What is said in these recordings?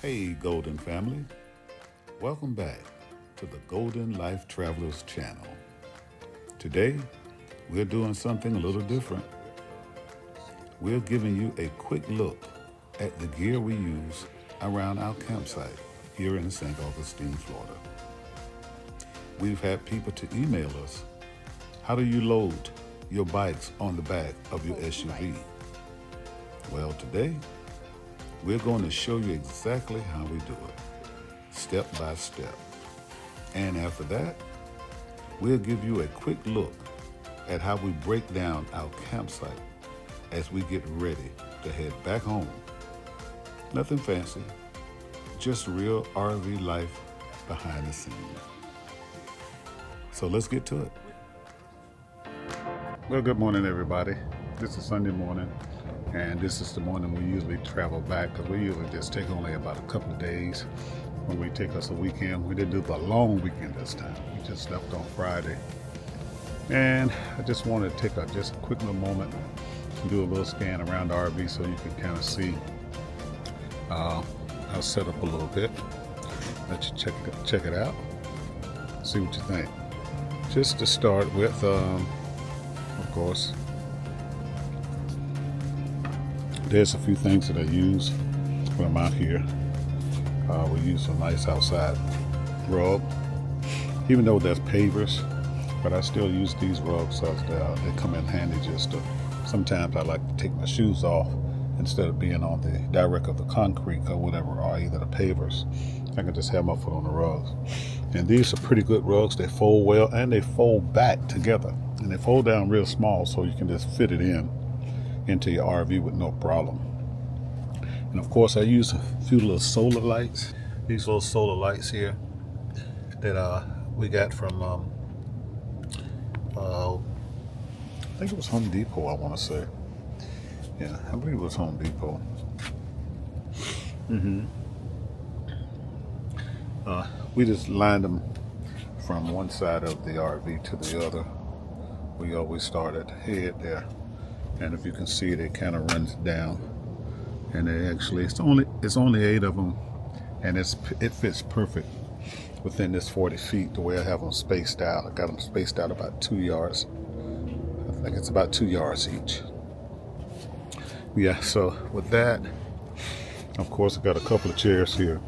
Hey Golden family, welcome back to the Golden Life Travelers channel. Today, we're doing something a little different. We're giving you a quick look at the gear we use around our campsite here in St. Augustine, Florida. We've had people to email us, how do you load your bikes on the back of your SUV? Well, today, we're going to show you exactly how we do it, step by step. And after that, we'll give you a quick look at how we break down our campsite as we get ready to head back home. Nothing fancy, just real RV life behind the scenes. So let's get to it. Well, good morning, everybody. This is Sunday morning. And this is the morning we usually travel back, because we usually just take only about a couple of days when we take us a weekend. We didn't do the long weekend this time. We just left on Friday. And I just wanted to take just a quick little moment and do a little scan around the RV so you can kind of see our setup a little bit. Let you check it out, see what you think. Just to start with, of course, there's a few things that I use when I'm out here. We use a nice outside rug, even though there's pavers, but I still use these rugs so they come in handy. Sometimes I like to take my shoes off instead of being on the direct of the concrete or whatever, or either the pavers. I can just have my foot on the rugs. And these are pretty good rugs. They fold well and they fold back together, and they fold down real small so you can just fit it into your RV with no problem. And of course, I use a few little solar lights. These little solar lights here that we got from I think it was Home Depot, I want to say. Yeah, I believe it was Home Depot. We just lined them from one side of the RV to the other. We always start at the head there. And if you can see, it kind of runs down, and it's only 8 of them, and it fits perfect within this 40 feet the way I have them spaced out. I got them spaced out about 2 yards. I think it's about 2 yards each. Yeah, so with that, of course, I got a couple of chairs here.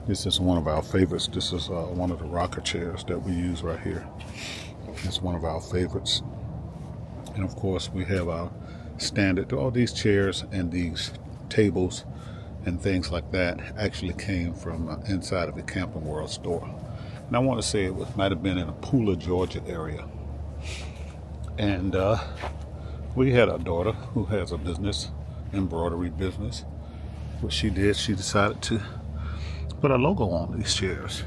This is one of our favorites. This is one of the rocker chairs that we use right here. It's one of our favorites. And of course, we have our standard. All these chairs and these tables and things like that actually came from inside of the Camping World store. And I want to say it might have been in a Pooler, Georgia area. And we had a daughter who has a business, embroidery business. What she did, she decided to put a logo on these chairs.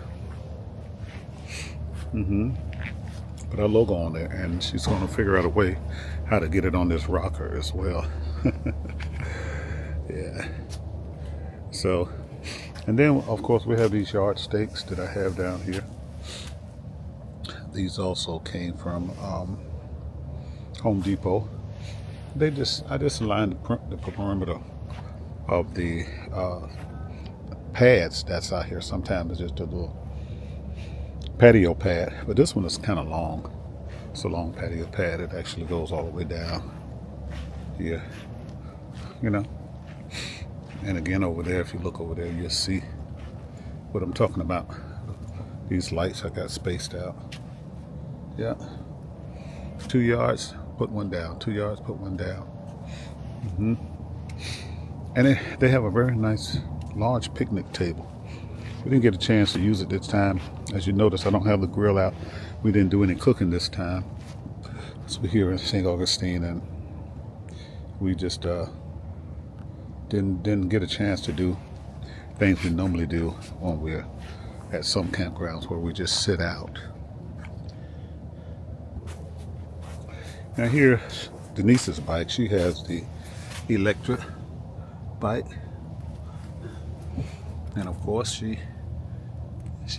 Put our logo on there, and she's going to figure out a way how to get it on this rocker as well. Yeah. So, and then of course we have these yard stakes that I have down here. These also came from Home Depot. I just aligned the perimeter of the pads that's out here. Sometimes it's just a little patio pad, but this one is kind of long. It's a long patio pad. It actually goes all the way down here, and again over there, if you look over there, you'll see what I'm talking about. These lights I got spaced out. Yeah, 2 yards, put one down. 2 yards, put one down. And they have a very nice large picnic table. We didn't get a chance to use it this time. As you notice, I don't have the grill out. We didn't do any cooking this time. So we're here in St. Augustine, and we just didn't get a chance to do things we normally do when we're at some campgrounds where we just sit out. Now here, Denise's bike. She has the electric bike. And of course, she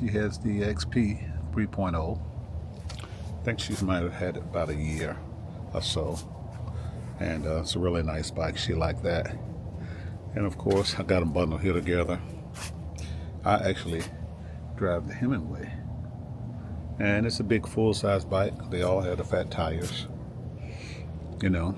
has the XP 3.0. I think she might have had it about a year or so. And it's a really nice bike. She liked that. And of course, I got them bundled here together. I actually drive the Hemingway, and it's a big full-size bike. They all have the fat tires, you know.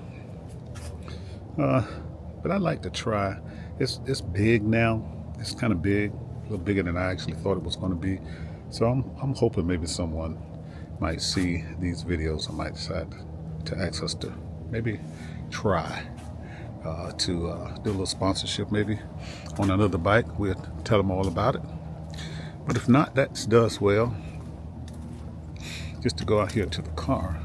But I like to try. It's big now. It's kind of big, a little bigger than I actually thought it was going to be. So I'm hoping maybe someone might see these videos and might decide to ask us to maybe try to do a little sponsorship maybe on another bike. We'll tell them all about it. But if not, that does well. Just to go out here to the car.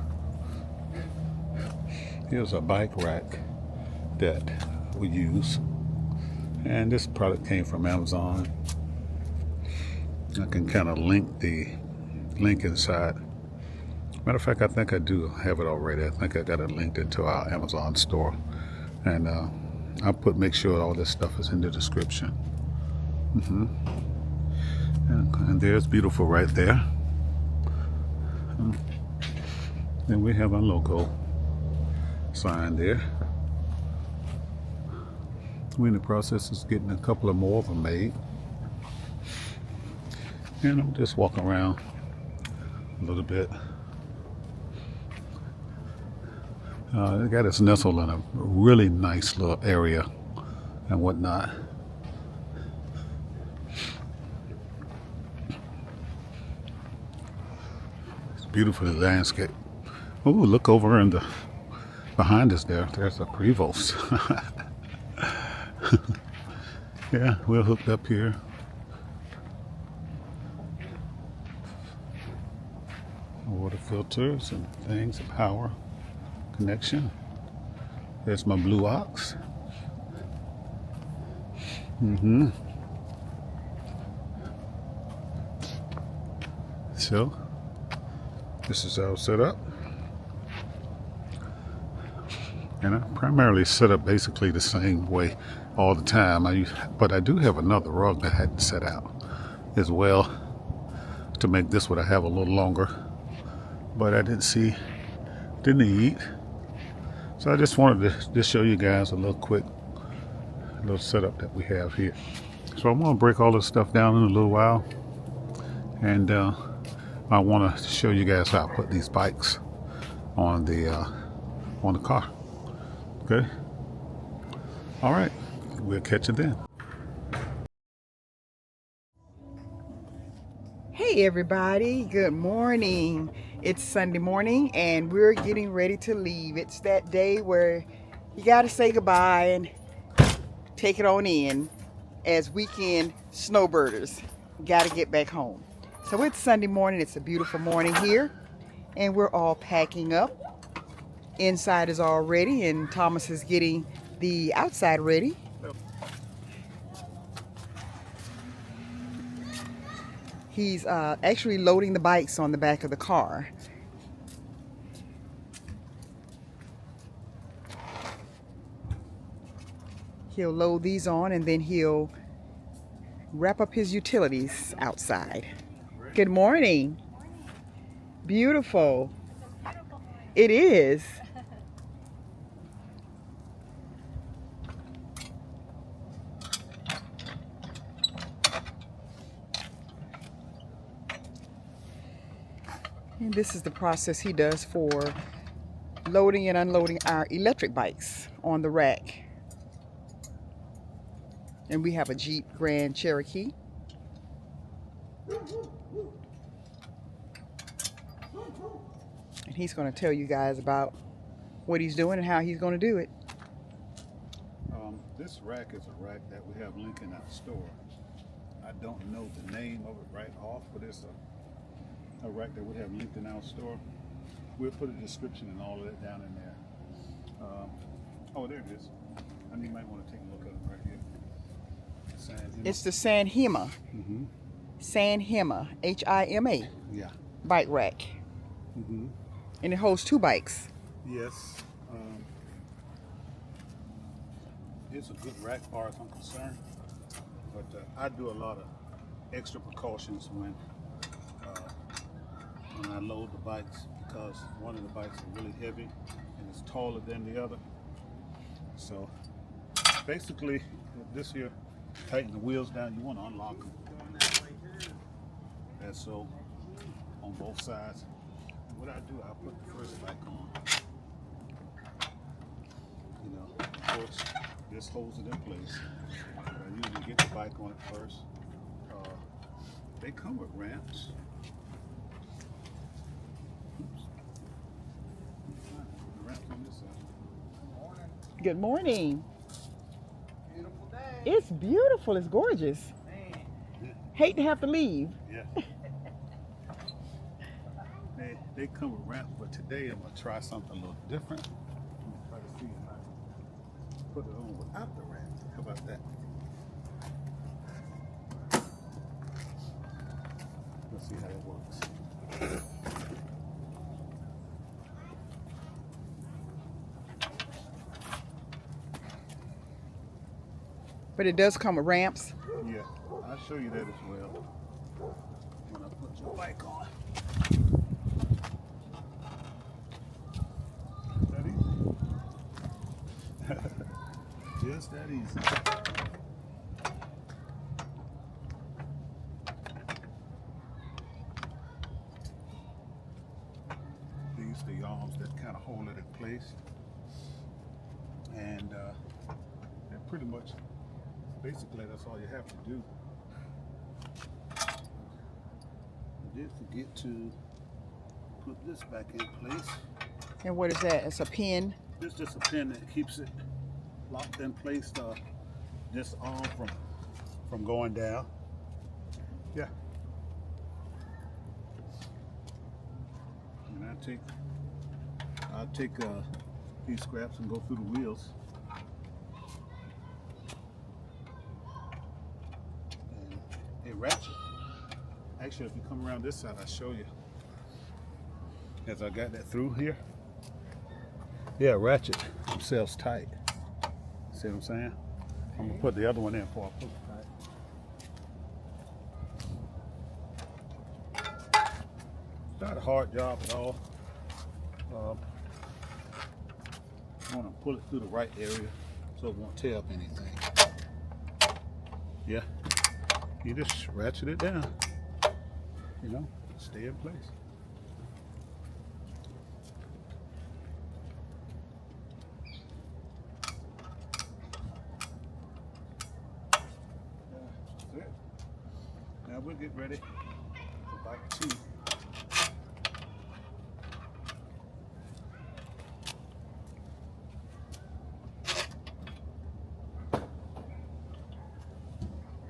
Here's a bike rack that we use, and this product came from Amazon. I can kind of link the link inside. Matter of fact, I think I do have it already. I think I got it linked into our Amazon store, and I'll make sure all this stuff is in the description. And there's beautiful right there. Then we have our logo sign there. We're in the process of getting a couple of more of them made. And I'm just walking around a little bit. They got us nestled in a really nice little area and whatnot. It's beautiful landscape. Oh, look over in the behind us there. There's a Prevost. Yeah, we're hooked up here. Water filters and things, power connection. There's my Blue Ox. So this is our setup. And I primarily set up basically the same way all the time. But I do have another rug that I had set out as well to make this what I have a little longer. But I didn't need. So I just wanted to just show you guys a little quick little setup that we have here. So I'm gonna break all this stuff down in a little while, and I want to show you guys how I put these bikes on the car. Okay. All right. We'll catch you then. Hey everybody, good morning. It's Sunday morning and we're getting ready to leave. It's that day where you gotta say goodbye and take it on in as weekend snowbirders. Gotta get back home. So it's Sunday morning, it's a beautiful morning here, and we're all packing up. Inside is all ready and Thomas is getting the outside ready. He's actually loading the bikes on the back of the car. He'll load these on and then he'll wrap up his utilities outside. Good morning. Beautiful. It is. And this is the process he does for loading and unloading our electric bikes on the rack. And we have a Jeep Grand Cherokee. And he's going to tell you guys about what he's doing and how he's going to do it. This rack is a rack that we have linked in our store. I don't know the name of it right off, but it's a rack that we have linked in our store. We'll put a description and all of that down in there. Oh, there it is. And you might want to take a look at it right here. It's the hema. Hema, H-I-M-A. Yeah. Bike rack. And it holds 2 bikes. Yes. It's a good rack as far as I'm concerned. But I do a lot of extra precautions when I load the bikes, because one of the bikes is really heavy and it's taller than the other. So basically, this here, tighten the wheels down. You want to unlock them. as so on both sides. And what I do, I put the first bike on. You know, of course, this holds it in place. But I usually get the bike on it first. They come with ramps. Oops. Ramps on this side. Good morning. Beautiful day. It's beautiful. It's gorgeous. Man. Hate to have to leave. Yeah. They come with ramps, but today I'm gonna try something a little different. I'm gonna try to see if I can put it on without the ramp. How about that? Let's see how it works. But it does come with ramps. Yeah, I'll show you that as well when I put your bike on. That easy? Just that easy. These are the arms that kind of hold it in place, and they're pretty much, basically that's all you have to do. I did forget to put this back in place. And what is that? It's a pin. It's just a pin that keeps it locked in place, this arm from going down. Yeah. And I'll take these scraps and go through the wheels. And they ratchet. Actually, if you come around this side, I'll show you. As I got that through here. Yeah, ratchet themselves tight. See what I'm saying? I'm gonna put the other one in before I put it tight. It's not a hard job at all. I want to pull it through the right area so it won't tear up anything. Yeah, you just ratchet it down. You know, stay in place. Now we'll get ready for bike 2.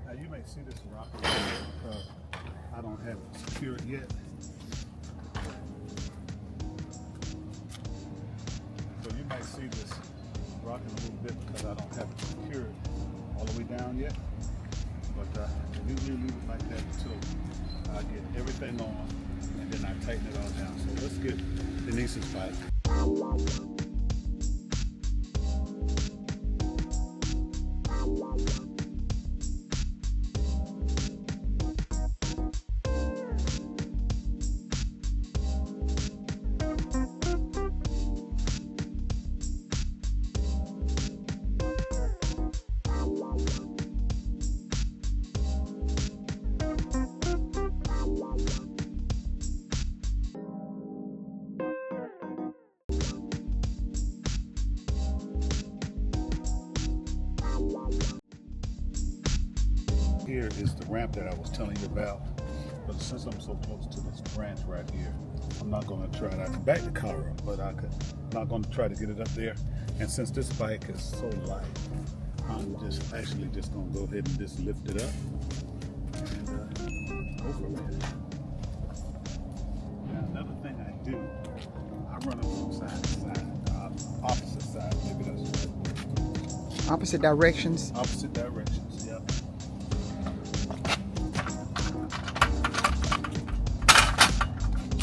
Now you may see this rocking because I don't have it secured yet. So you might see this rocking a little bit because I don't have it secured all the way down yet. But I usually leave it like that until I get everything on, and then I tighten it all down. So let's get Denise's bike. Here is the ramp that I was telling you about, but since I'm so close to this branch right here, I'm not going to try it. I can back the car up, but I'm not going to try to get it up there. And since this bike is so light, I'm just going to go ahead and just lift it up and go for it. Now another thing I do, I run it from side to side, opposite side, maybe that's right. Opposite directions. Opposite directions, yep.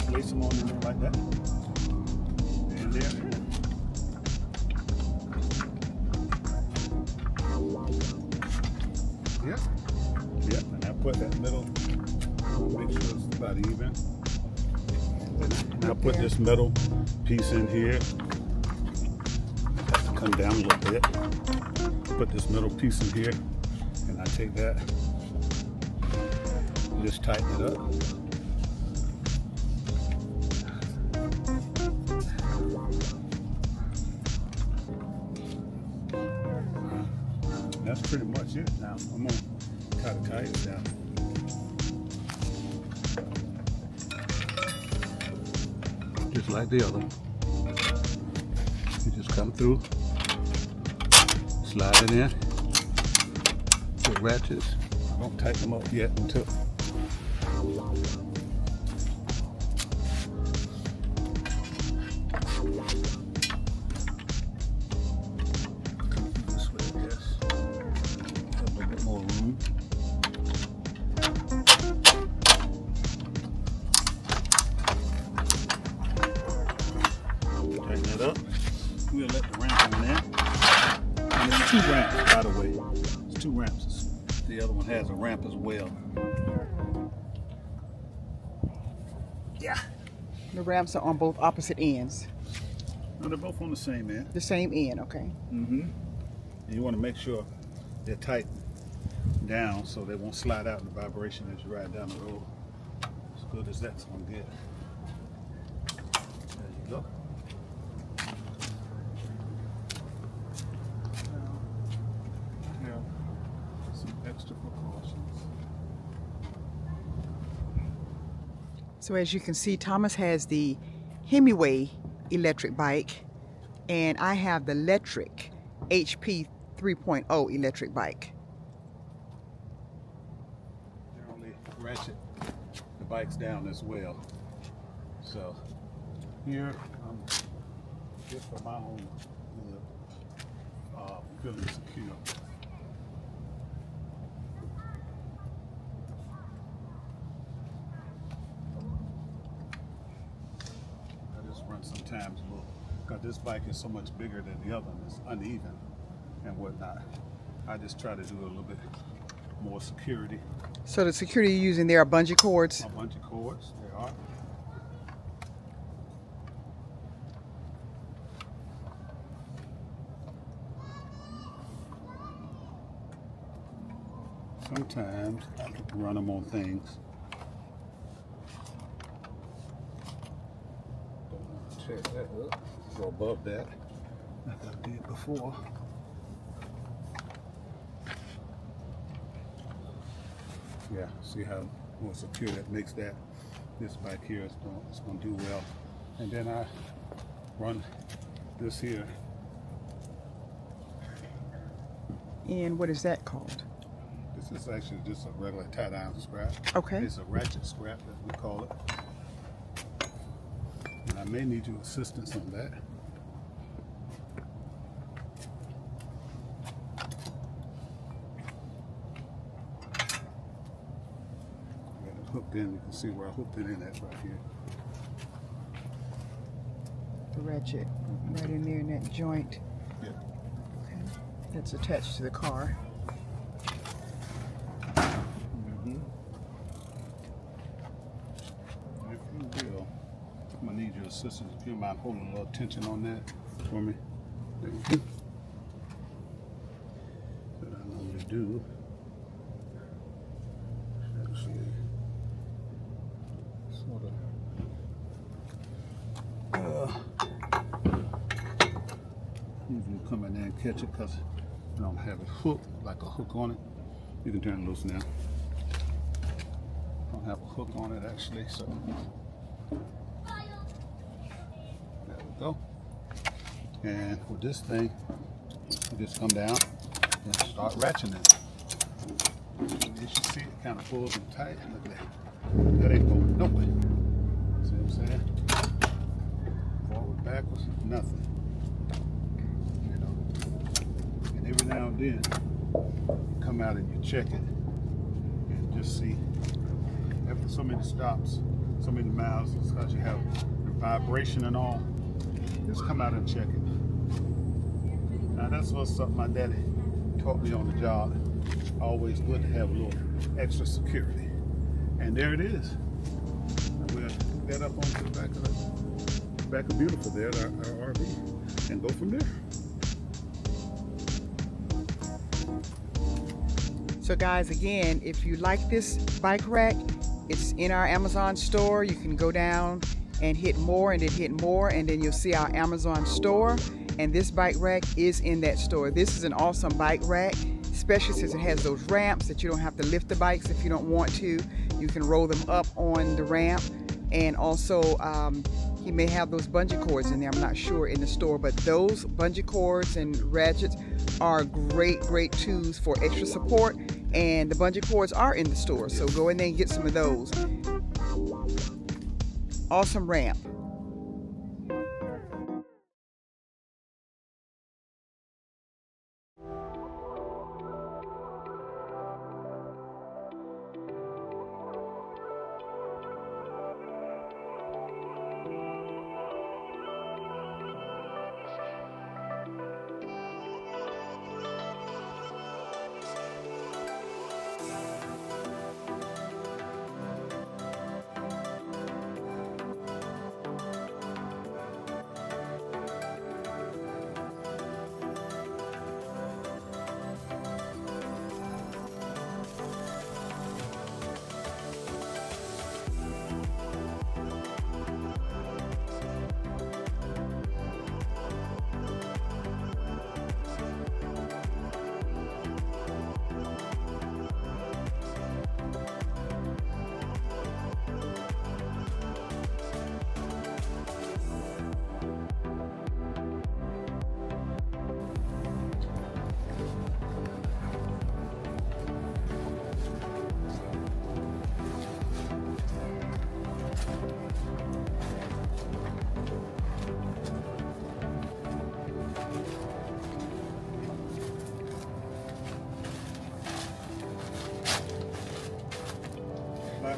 Place them on in there like that. And there. Yep. Yep. And I put that middle, make sure it's about even. And I put this metal piece in here. Has to come down a little bit. Put this middle piece in here, and I take that, just tighten it up. pretty much it now. I'm gonna tie the kayaks down. Just like the other. You just come through, slide it in, put ratchets. I don't tighten them up yet until this way, I guess. A little bit more room. Tighten it up. We'll let the ramp on there. And there's 2 ramps, by the way. There's 2 ramps. The other one has a ramp as well. Yeah. The ramps are on both opposite ends. No, they're both on the same end. The same end, okay. Mm-hmm. And you want to make sure they're tight down so they won't slide out in the vibration as you ride down the road. As good as that's going to get. There you go. Some extra precautions. So as you can see, Thomas has the Hemingway electric bike, and I have the electric HP 3.0 electric bike. Generally ratchet the bikes down as well. So here I'm just for my own feeling secure. I just run sometimes a little, because this bike is so much bigger than the other one. It's uneven and whatnot. I just try to do a little bit more security. So the security you're using there are bungee cords? A bunch of cords, they are. Sometimes I can run them on things. Don't want to check that up. Go above that, like I did before. Yeah, see how more secure that makes that. This bike here is going to do well. And then I run this here. And what is that called? This is actually just a regular tie-down scrap. Okay. It's a ratchet scrap, as we call it. And I may need your assistance on that. Got it hooked in. You can see where I hooked it in at right here. The ratchet right in there in that joint. Yeah. Okay. That's attached to the car. If you will, I'm gonna need your assistance. If you mind holding a little tension on that for me. There you go. What I normally do, actually, sort of, usually come in there and catch it because I don't have it hooked, like a hook on it. You can turn it loose now. Don't have a hook on it actually, so there we go. And with this thing, you just come down and start ratcheting it. As you see, it kind of pulls them tight. Look at that. That ain't going nowhere. See what I'm saying? Forward, backwards, nothing. You know. And every now and then, you come out and you check it and just see. After so many stops, so many miles, because you have the vibration and all, just come out and check it. Now that's what's something my daddy taught me on the job. Always good to have a little extra security. And there it is. And we'll hook that up onto the back of Beautiful there, our RV, and go from there. So guys, again, if you like this bike rack, it's in our Amazon store. You can go down and hit more and then hit more, and then you'll see our Amazon store. And this bike rack is in that store. This is an awesome bike rack. especially since it has those ramps that you don't have to lift the bikes if you don't want to. You can roll them up on the ramp. And also he may have those bungee cords in there, I'm not sure, in the store, but those bungee cords and ratchets are great tools for extra support, and the bungee cords are in the store, so go in there and get some of those. Awesome ramp.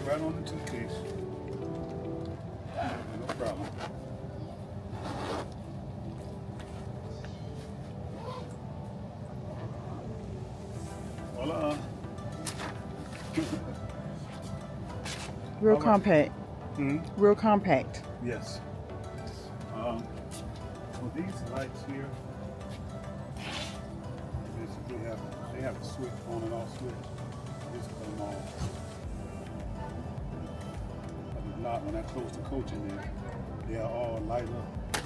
Right on the toothcase. No problem. Voila. Real compact. Hmm? Real compact. Yes. Well, these lights here, basically they have a switch, on and off switch. Just put them on. But when I close the coach in there, they are all light up.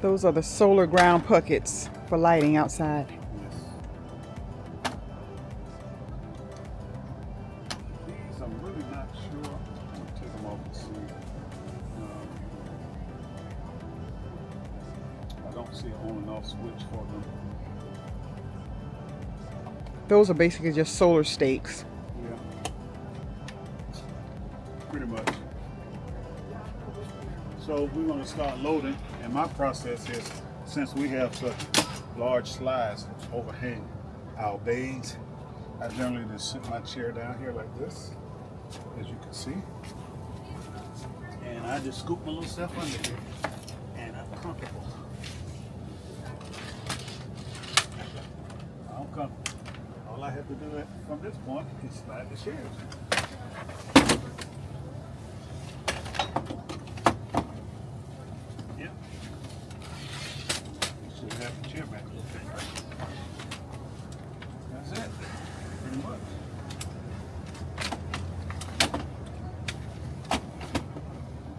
Those are the solar ground buckets for lighting outside. Yes. These I'm really not sure. I'm gonna take them off and see. I don't see an on and off switch for them. Those are basically just solar stakes. Yeah. Pretty much. So we're going to start loading, and my process is, since we have such large slides overhang our bays, I generally just sit my chair down here like this, as you can see, and I just scoop my little stuff under here, and I'm comfortable. I'm comfortable. All I have to do from this point is slide the chairs. That's it, pretty much.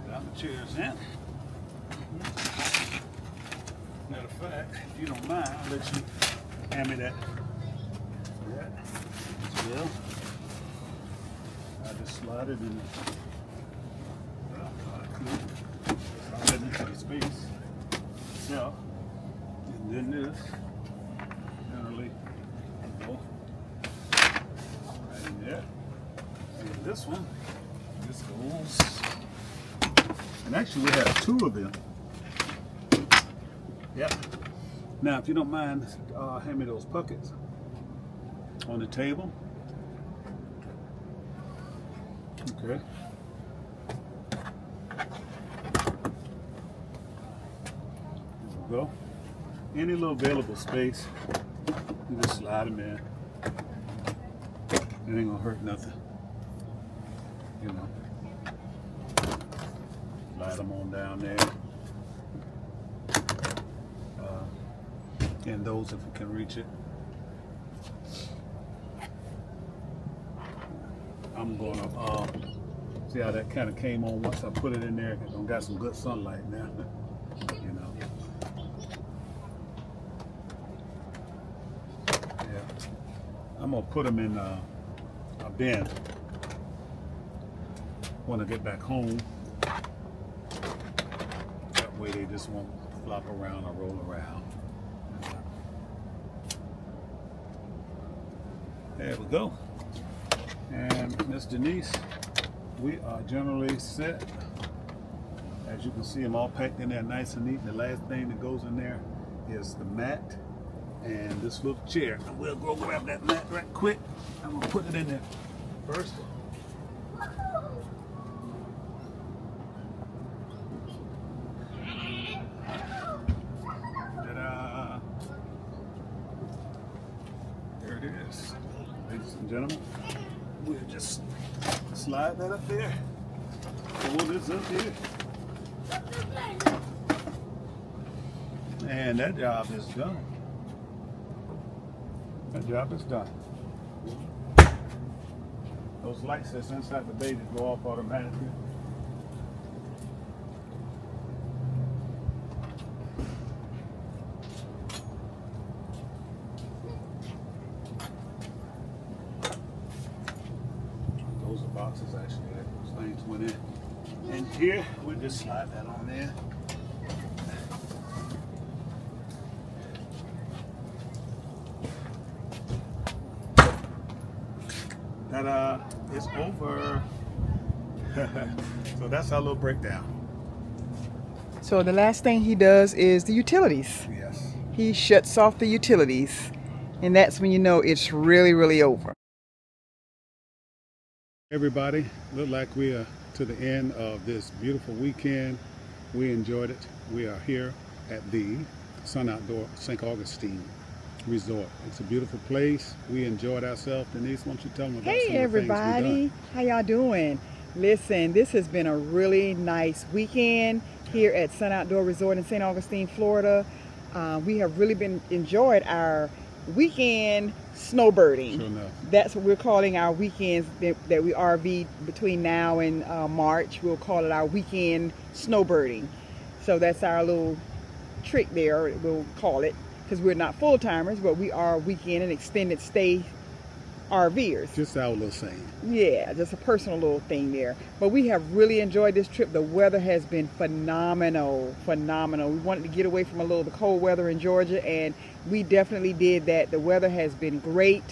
Got the chairs in. Matter of fact, if you don't mind, I'll let you hand me that. Well, I just slide it in. I'll let it into the space itself. And then this, generally, go right in there. And this one, this goes. And actually, we have two of them. Yep. Now, if you don't mind, hand me those buckets on the table. Okay. There we go. Any little available space, you just slide them in. It ain't gonna hurt nothing. You know. Slide them on down there. And those, if you can reach it. I'm gonna see how that kind of came on once I put it in there. Cause I got some good sunlight now. You know. Yeah. I'm gonna put them in a bin when I get back home. That way they just won't flop around or roll around. There we go. And Miss Denise, we are generally set. As you can see, I'm all packed in there nice and neat. And the last thing that goes in there is the mat and this little chair. And we'll go grab that mat right quick. I'm gonna put it in there first. Ta-da! There it is. Ladies and gentlemen, we'll just slide that up there. Pull this up here. And that job is done. That job is done. Those lights that's inside the bay that go off automatically. Those are boxes actually that those things went in. And here, we'll just slide that on there. Ta-da! It's over. So that's our little breakdown. So the last thing he does is the utilities. Yes. He shuts off the utilities, and that's when you know it's really, really over. Everybody, look like we are to the end of this beautiful weekend. We enjoyed it. We are here at the Sun Outdoor St. Augustine Resort. It's a beautiful place. We enjoyed ourselves. Denise, why don't you tell them about some of the Hey everybody, things how y'all doing? Listen, this has been a really nice weekend here at Sun Outdoor Resort in St. Augustine, Florida. We have really been enjoyed our weekend snowbirding. Sure enough. That's what we're calling our weekends that we RV between now and March. We'll call it our weekend snowbirding. So that's our little trick there, we'll call it, because we're not full-timers, but we are weekend and extended stay RVers. Just our little saying. Yeah, just a personal little thing there. But we have really enjoyed this trip. The weather has been phenomenal, phenomenal. We wanted to get away from a little of the cold weather in Georgia, and we definitely did that. The weather has been great.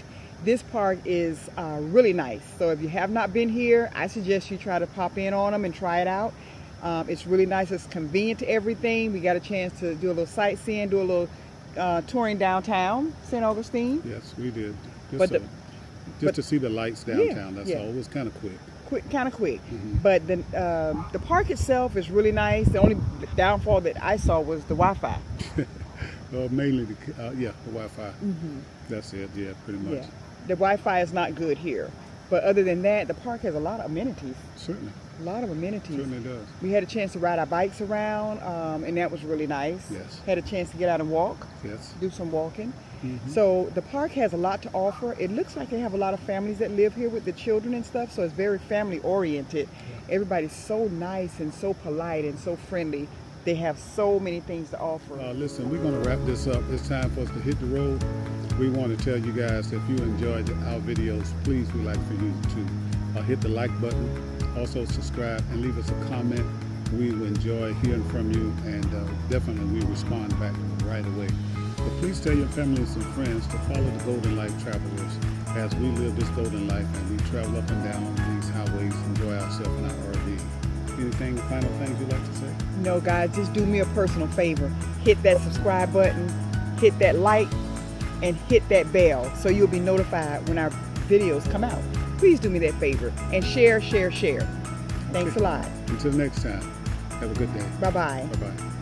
This park is really nice. So if you have not been here, I suggest you try to pop in on them and try it out. It's really nice. It's convenient to everything. We got a chance to do a little sightseeing, do a little touring downtown St. Augustine. Yes, we did. But To see the lights downtown. That's all. It was kind of quick. Kind of quick. But the park itself is really nice. The only downfall that I saw was the Wi-Fi. Well, mainly the Wi-Fi. That's it. Yeah, pretty much. Yeah, the Wi-Fi is not good here. But other than that, the park has a lot of amenities. Certainly. A lot of amenities. Certainly does. We had a chance to ride our bikes around, and that was really nice. Yes. Had a chance to get out and walk. Yes. Do some walking. So the park has a lot to offer. It looks like they have a lot of families that live here with the children and stuff, so it's very family oriented. Everybody's so nice and so polite and so friendly. They have so many things to offer. Listen, we're going to wrap this up. It's time for us to hit the road. We want to tell you guys that if you enjoyed our videos, please, we'd like for you to hit the like button, also subscribe, and leave us a comment. We will enjoy hearing from you, and definitely we respond back right away. But please tell your families and friends to follow the Golden Life Travelers as we live this golden life and we travel up and down these highways, enjoy ourselves in our RV. Anything, final things you'd like to say? No, guys, just do me a personal favor. Hit that subscribe button, hit that like, and hit that bell so you'll be notified when our videos come out. Please do me that favor. And share. Thanks a lot. Until next time, have a good day. Bye-bye. Bye-bye.